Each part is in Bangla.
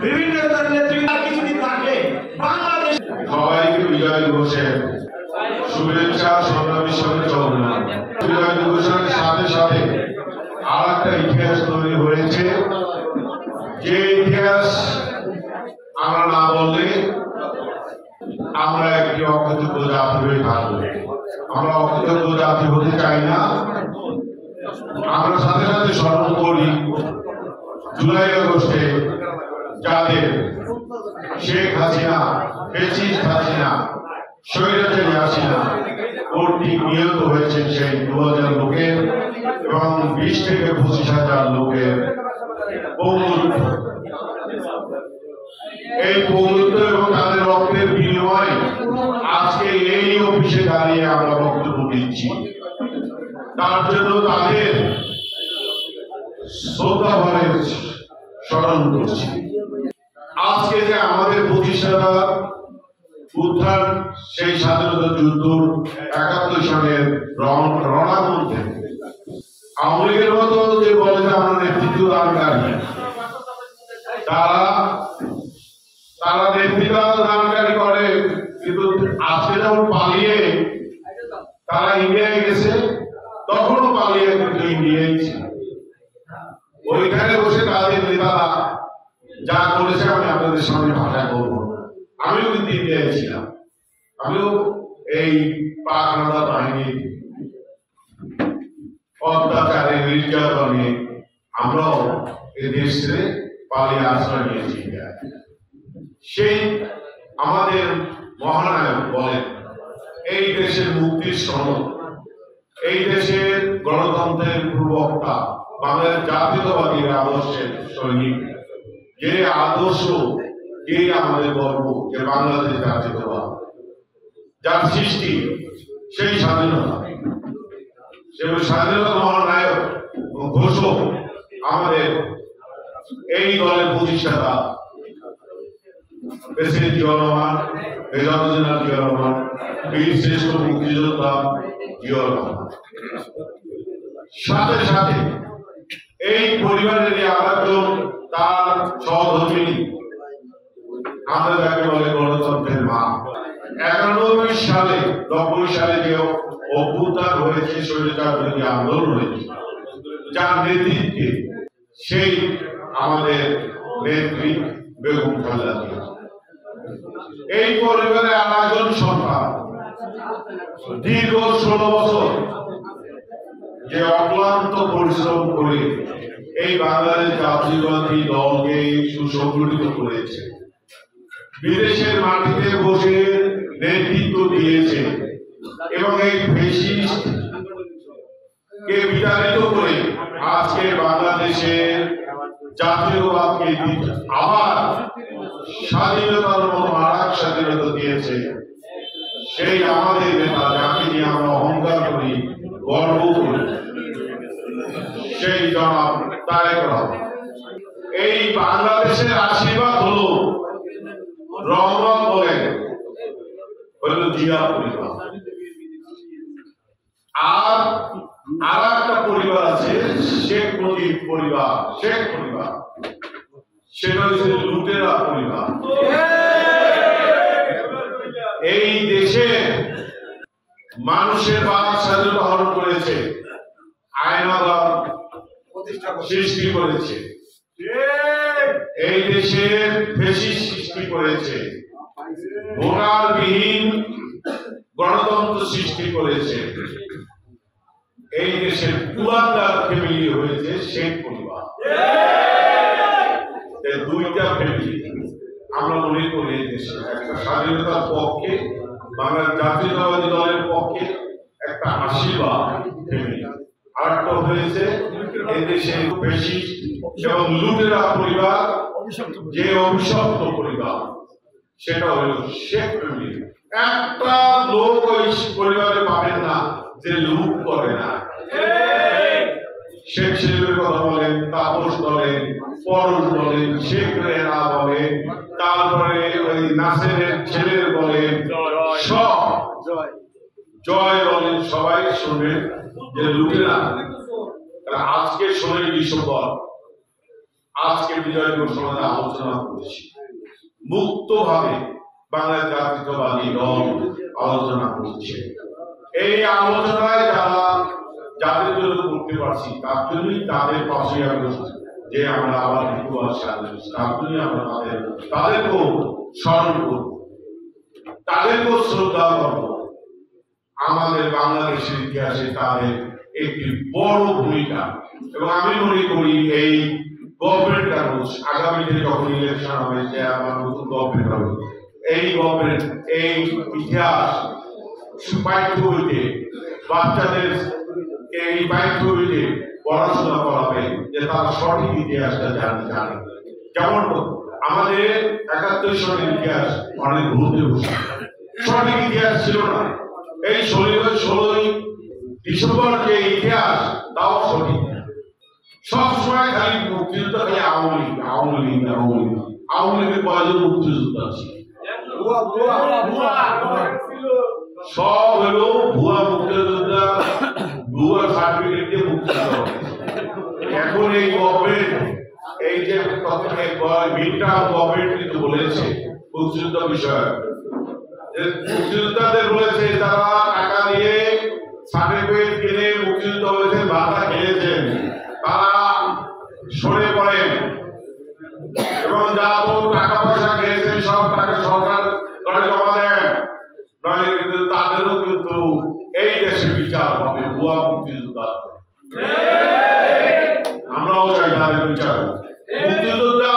বিভিন্ন নেতৃত্ব কিছুদিন থাকলে বাংলাদেশ সবাইকে বিজয় দিবসের শুভেচ্ছা সংগ্রামী সঙ্গে চলবে। বিজয় দিবসের সাথে সাথে আর একটা ইতিহাস তৈরি হয়েছে, যে ইতিহাস আমরা না বললে আমরা একটি অকৃতজ্ঞ জাতি হয়ে থাকবো। আমরা অকৃতজ্ঞ জাতি হতে চাই না। আমরা সাথে সাথে স্মরণ করি জুলাই আগস্টে যাদের শেখ হাসিনা, ফ্যাসিস্ট হাসিনা, স্বৈরাচারী হাসিনা কর্তৃক নিহত হয়েছেন সেই 2000 লোকের এবং 20 থেকে 25,000 লোকের পঙ্গুত্ব। এই পঙ্গুত্ব এবং তাদের রক্তের বিনিময়ে আজকে এই অফিসে দাঁড়িয়ে আমরা বক্তব্য দিচ্ছি। তার জন্য তাদের শ্রদ্ধাভরে স্মরণ করছি। আজকে যে আমাদের প্রতিষ্ঠাতা উত্থান, সেই স্বাধীনতা যুদ্ধ 71 সালের রণাঙ্গনে আওয়ামী লীগের মতো যে বলে যে আমরা নেতৃত্ব দানকারী, তারা নেতৃত্ব দানকারী করে, কিন্তু আজকে যখন পালিয়ে তারা ইন্ডিয়ায় গেছে, তখনও পালিয়ে কিন্তু ইন্ডিয়ায় ছিল। ওইখানে বসে তাদের নেতারা যা করেছে আমি আপনাদের সামনে ভাষা করবো। আমিও কিন্তু ইন্ডিয়ায় ছিলাম, আমিও এই পাক হানাদার বাহিনীর অত্যাচারে নির্যাতনে আমরাও এই দেশ ছেড়ে পালিয়ে আশ্রয় নিয়েছি। সেই আমাদের মহানায়ক বলেন এই দেশের মুক্তির সনদ, এই দেশের গণতন্ত্রের প্রবক্তা, বাংলাদেশ জাতীয়তাবাদী আদর্শের সৈনিক, যে আদর্শ যে আমাদের গর্ব, যে বাংলাদেশ জাতীয়তাবাদ, যার সৃষ্টি সেই স্বাধীনতা, সে স্বাধীনতা মহানায়ক ঘোষক আমাদের এই দলের প্রতিষ্ঠাতা president Ziaur Rahman, major general Ziaur Rahman, বীর শ্রেষ্ঠ মুক্তিযোদ্ধা জিয়াউর রহমান। সাথে সাথে এই পরিবারের আরেকজন তার সহধর্মী, আমরা যাকে বলে গণতন্ত্রের মা। 91 সালে 90 সালে যে অভ্যুত্থান হয়েছে, স্বৈরাচার বিরোধী আন্দোলন হয়েছে, যার নেতৃত্বে সেই আমাদের নেত্রী বেগম খালেদা জিয়া। এই পরিবারে আরেকজন সন্তান দীর্ঘ 16 বছর যে অক্লান্ত পরিশ্রম করে এই বাংলাদেশ জাতীয়তাবাদী দলকে সুসংগঠিত করেছে, বিদেশের মাটিতে বসে নেতৃত্ব দিয়েছে এবং এই ফ্যাসিস্ট কে বিতাড়িত করে আজকে বাংলাদেশের জাতীয়তাবাদকে আবার স্বাধীনতার মতো আরেক স্বাধীনতা দিয়েছে, সেই আমাদের নেতা, যাকে নিয়ে আমরা অহংকার করি, গর্ব করি, সেই জনাব তারেক রহমান। এই বাংলাদেশের আশীর্বাদ হলো রহমান বলেন হলো জিয়া পরিবার। আর একটা পরিবার আছে শেখ মুজিব পরিবার, শেখ পরিবার, সেটা হচ্ছে লুটেরা পরিবার। এই দেশে মানুষের বাক স্বাধীনতা হরণ করেছে, আইনাগর সৃষ্টি করেছে, এই দেশের ফ্যাসিস্ট সৃষ্টি করেছে, ভোটারবিহীন গণতন্ত্র সৃষ্টি করেছে। এই দেশের কুলাঙ্গার ফ্যামিলি হয়েছে শেখ পরিবার। দুইটা ফ্যামিলি আমরা মনে করি এই দেশে একটা স্বাধীনতার পক্ষে, বাংলার জাতীয়তাবাদী দলের পক্ষে একটা আশীর্বাদ ফ্যামিলি, আর একটা হয়েছে এই দেশের ফ্যাসিস্ট এবং লুটেরা পরিবার, যে অভিশপ্ত পরিবার, সেটা হলো শেখ ফ্যামিলি। একটা লোক ওই পরিবারে পাবেন না যে লুট করে না। শেখ সাহেবের কথা বলেন, তাপস বলেন, পরশ বলেন, শেখ রেহনা বলেন, তারপরে ওই নাসেরের ছেলের বলেন, সব জয় বলেন, সবাই শুনবেন যে লুটেরা। আজকে 16 ডিসেম্বর আজকে বিজয় ঘোষণা আলোচনা করেছি, মুক্তভাবে বাংলাদেশ জাতীয়তাবাদী দল আলোচনা করছে। এই আলোচনায় যাদের জন্য করতে পারছি তার জন্যই তাদের পাশে আমি যে আমরা আবার একটু তার জন্যই আমরা তাদেরকেও স্মরণ করব, তাদেরকেও শ্রদ্ধা করব। আমাদের বাংলাদেশের ইতিহাসে তাদের একটি বড় ভূমিকা, এবং আমি মনে করি এই গভর্নমেন্ট কাগজ আগামীতে যখন ইলেকশন হবে, যে আমার নতুন গভর্নমেন্ট হবে, এই গভর্নমেন্ট এই ইতিহাস পাঠ্য বইতে বাচ্চাদের এই পাঠ্য বইতে পড়াশোনা করাবে, যে তারা সঠিক ইতিহাসটা জানে। যেমন আমাদের ৭১ সালের ইতিহাস অনেক ভুলতে বসে, সঠিক ইতিহাস ছিল না। এই 16ই ডিসেম্বর যে ইতিহাস তাও সঠিক, সবসময় খালি মুক্তিযুদ্ধ, খালি আওয়ামী লীগের কয়জন মুক্তিযুদ্ধ আছে, সব হলো ভুয়া মুক্তিযোদ্ধা, ভুয়া সার্টিফিকেট দিয়ে মুক্তিযুদ্ধ। এখন এই গভর্নমেন্ট এই যে গভর্নমেন্ট কিন্তু বলেছে মুক্তিযুদ্ধ বিষয়ে, মুক্তিযোদ্ধাদের বলেছে তারা টাকা দিয়ে সার্টিফিকেট কিনে মুক্তিযুদ্ধ হয়েছে, ভাতা খেয়েছেন, তারা সরে পড়েন এবং যা টাকা পয়সা খেয়েছেন সব টাকা সরকার জমা দেন, নইলে কিন্তু তাদেরও কিন্তু এই দেশে বিচার হবে ভুয়া মুক্তিযোদ্ধা। আমরাও চাই তাদের বিচার। মুক্তিযোদ্ধা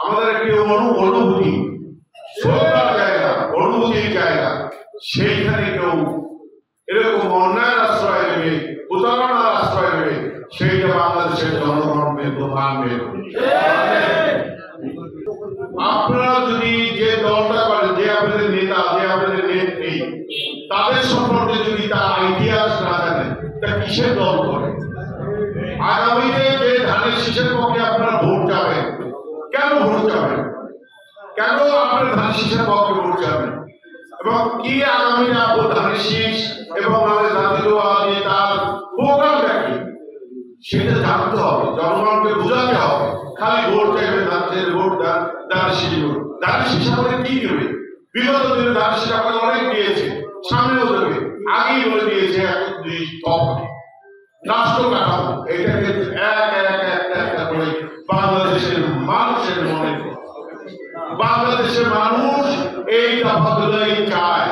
আমাদের একটি অনুভূতি, শ্রদ্ধার জায়গা, অনুভূতির জায়গা, সেইখানে কেউ এরকম অন্যায়ের আশ্রয় নেবে, প্রতারণার আশ্রয় নেবে, সেইটা বাংলাদেশের জনগণ মানবে। আপনারা যদি যে দলটা করেন, যে আপনাদের নেতা, যে আপনাদের নেত্রী, তাদের সম্পর্কে যদি তার ইতিহাস না জানেন, তা কিসের দল করে? আগামীতে যে ধানের শীষের পক্ষে আপনারা ভোট যাবেন, কেন ভোট যাবেন? কেন আপনার ধানের শীষের পক্ষে ভোট যাবেন? এবং কি আগামীতে আপনার ধানের শীষ এবং আমাদের জাতীয়তাবাদী তার প্রোগ্রামটা কি, সেটা জানতে হবে, জনগণকে বোঝাতে হবে। খালি ভোট চাইবে, ভোট দেন, ধানের শীষ আমাদের কি দেবে? বিগত দিনে ধানের শীষ আপনাদের অনেক দিয়েছে, সামনেও দেবে, আগেই বলে দিয়েছে ২ রাষ্ট্র কাঠামো, এটাকে একটা করে বাংলাদেশের মানুষের মনে, বাংলাদেশের মানুষ এই দফাগুলোই চায়।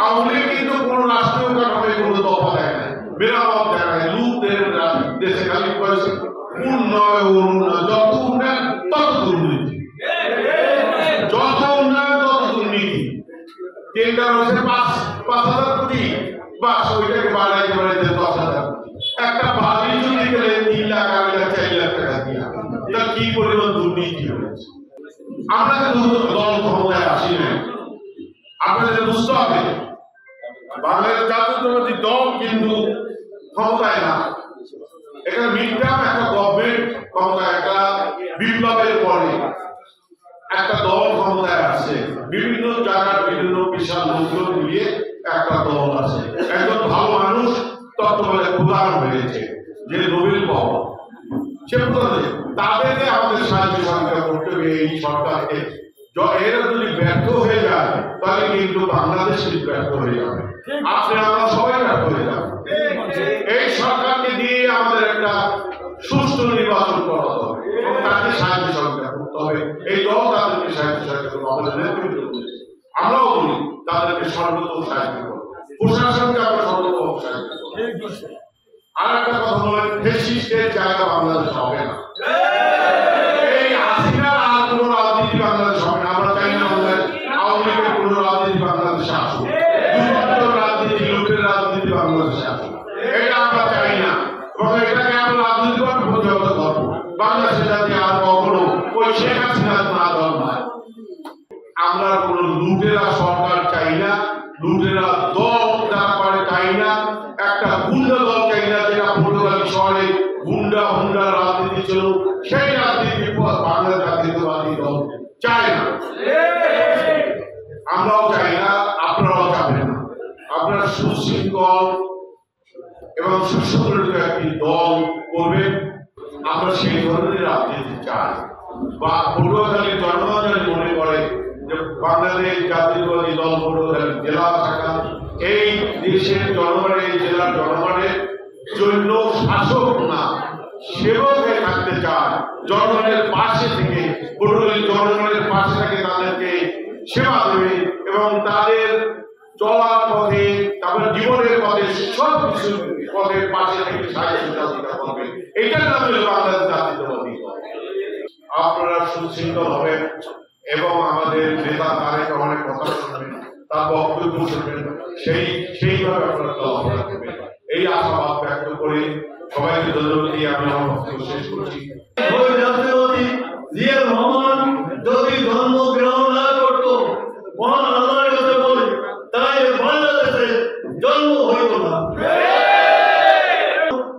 আওয়ামী লীগ কিন্তু কোন রাষ্ট্রীয় কাঠামোয় কোনো দফা দেয় না, মেরামত দেয় না, লুটের দেশে খালি করেছে উন্নয়ন, যত উন্নয়ন তত দুর্নীতি, যত উন্নয়ন তত দুর্নীতি। টেন্ডার হয়েছে ৫,০০০ কোটি, বাস ওইটাকে বাড়াইতে ১০,০০০ কোটি। একটা বাড়ি যদি গেলে ৩ লাখ, ৮ লাখ, ৪ লাখ টাকা দিয়া, এটা কি পরিমাণ দুর্নীতি হয়েছে। আমরা কিন্তু দল ক্ষমতায় আসি না, আপনাদের বুঝতে হবে বাংলাদেশ জাতীয়তাবাদী দল কিন্তু ক্ষমতায় না। এখানে মিডটার্ম একটা গভর্নমেন্ট ক্ষমতায়, একটা বিপ্লবের পরে একটা দল ক্ষমতায় আসছে, বিভিন্ন জায়গার বিভিন্ন বিশাল লোকজন মিলিয়ে একটা দল আছে। একজন ভালো মানুষ তত্ত্বাবধায়ক প্রধান হয়েছে, যে নোবেল পাওয়া, সে প্রধান, তাদেরকে আমাদের সাহায্য সহযোগিতা করতে হবে। এই সরকারকে এরা যদি ব্যর্থ হয়ে যায়, তাহলে কিন্তু বাংলাদেশ ব্যর্থ হয়ে যাবে, আপনি আমরা সবাই ব্যর্থ হয়ে যাবে। এই সরকারকে দিয়ে আমাদের একটা সুষ্ঠু নির্বাচন করা হবে এবং তাকে সাহায্য সহযোগিতা করতে হবে। এই দল তাদেরকে সাহায্য সহযোগিতা করবে, আমাদের নেতৃত্ব করেছে, আমরাও বলি তাদেরকে সর্বোত্তম সাহায্য করবো, প্রশাসনকে আমরা সর্বোত্তম সাহায্য করবো। আর একটা কথা বলেন, ফ্যাসিস্টের জায়গা বাংলাদেশ হবে না। এই হাসিনার আর কোন রাজনীতি বাংলাদেশ হবে না। আমরা চাই না আওয়ামী লীগের কোন রাজনীতি বাংলাদেশে আসুক, রাজনীতি, লুটের রাজনীতি বাংলাদেশে আসুক, এটা আমরা চাই না। এবং এটাকে আমরা রাজনীতি প্রতিহত করবো। বাংলাদেশে যাতে আর কখনো ওই শেখ হাসিনার না দল নয়। আমরা কোন লুটেরা সরকার চাই না, লুটেরা দল যারা করে চাই না, একটা গুন্ডা দল চাই না, যেটা পটুয়াখালী শহরে গুন্ডা রাজনীতি ছিল, সেই রাজনীতি বাংলাদেশ জাতীয়তাবাদী দল চায় না। আমরাও চাই না, আপনারাও চাবেন না। আপনারা সুশৃঙ্খল এবং সুসংগঠিত একটি দল করবেন। আমরা সেই ধরনের রাজনীতি চাই। বা পটুয়াখালীর জনগণ যদি মনে করে যে বাংলাদেশ জাতীয়তাবাদী দল পটুয়াখালী জেলা শাখা এই দেশের জনগণের, এই জেলার জনগণের জন্য শাসক না সেবক হয়ে থাকতে চায়, জনগণের পাশে থেকে পটুয়াখালী জনগণের পাশে থেকে তাদেরকে সেবা দেবে এবং তাদের চলার পথে, তারপর জীবনের পথে সব কিছু পথের পাশে থেকে সাহায্য সহযোগিতা করবে, এটার নাম হলো বাংলাদেশ জাতীয়তাবাদী দল। আপনারা সুশৃঙ্খল হবেন এবং আমাদের নেতা তারেক রহমানের কথা শুনবেন, তার বক্তব্য শুনবেন, সেইভাবে আপনারা চলাফেরা করবেন, এই আশাবাদ ব্যক্ত করে সবাইকে ধন্যবাদ দিয়ে আমি আমার বক্তব্য শেষ করছি। জিয়া রহমান যদি ধর্ম গ্রহণ না করতো, মহান আল্লাহর কাছে বলে, তাই বাংলাদেশে জন্ম হইত না।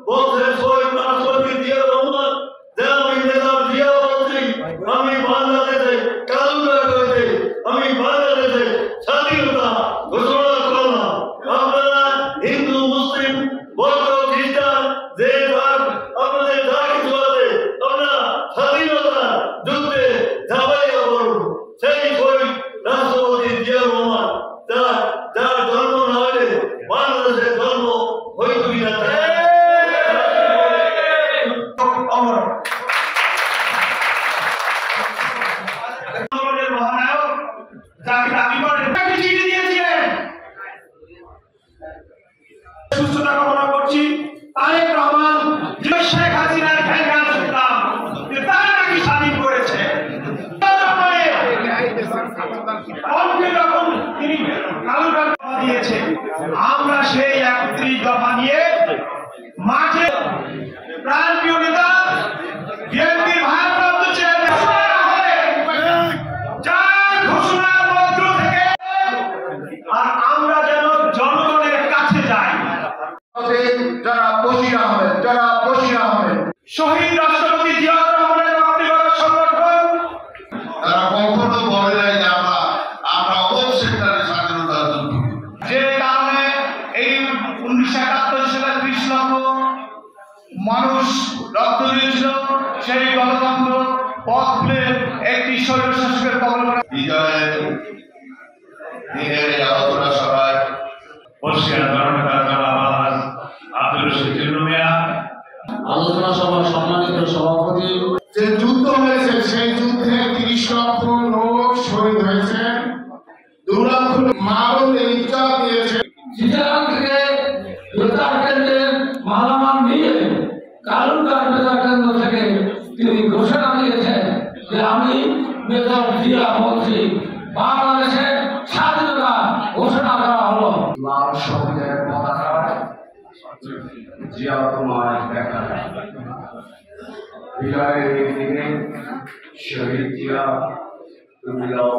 বলছেন শহীদ রাষ্ট্রপতি জিয়া রহমান যে আমি নেতার জিয়া বলছি, আমি বাংলাদেশে কালুকার হয়েছে, আমি বাংলাদেশে স্বাধীনতা ঘোষণা করলাম। আপনারা হিন্দু, মুসলিম, বৌদ্ধ, খ্রিস্টান যে আপনাদের যা কিছু আছে, আপনারা স্বাধীনতা যুদ্ধে ঝাঁপাইয়া পড়ুন। সেই শহীদ রাষ্ট্রপতি জিয়া রহমান যার জন্ম না হলে বাংলাদেশের জন্ম হইত কিনা মহানায়ক যাকে দাবি করেন তাকে চিঠি দিয়েছিলেন। সুস্থতা কামনা করছি। তারেক রহমান শেখ হাসিনার ভেঙ্গাল সুলতান তারা নাকি স্বাধীন করেছে। তিনি কালুকার দিয়েছে। আমরা সেই 31 দফা নিয়ে মাঠে প্রাণপ্রিয় নেতা বিএনপির ভারপ্রাপ্ত চেয়ারম্যান যার ঘোষণার মধ্য থেকে আর আমরা যেন জনগণের কাছে যাই। যারা বশির আহমেদ শহীদ রাষ্ট্রপতি জিয়া রহমানের রক্তগড়া সংগঠন তারা কখনো বলে নাই যে আমরা অমুক সেক্টরে স্বাধীনতার জন্য। যে কারণে এই 1971 সালে 30 লক্ষ মানুষ রক্ত দিয়েছিল, সেই গণতন্ত্র পথ খুলে একটি স্বৈরশাসকের কবলে বিজয়ের দিনের এই আলোচনা সভায় আলোচনা সভার সম্মানিত সভাপতি, যে যুদ্ধ হয়েছে সেই যুদ্ধে 30 লক্ষ লোক শহীদ হয়েছে, 2 লক্ষ মারণ ইজ্জত দিয়েছে। চিটাগাং থেকে বেতার কেন্দ্রের মালামাল নিয়ে কালুকার বেতার কেন্দ্র থেকে তিনি ঘোষণা দিয়েছেন যে আমি মেজর জিয়া বলছি, বাংলাদেশের স্বাধীনতা ঘোষণা করা হলো। লাল সবুজের পতাকা জিয়া তোমায় দেখা বিজয়ের এই দিনে শহীদ জিয়া তুমি লও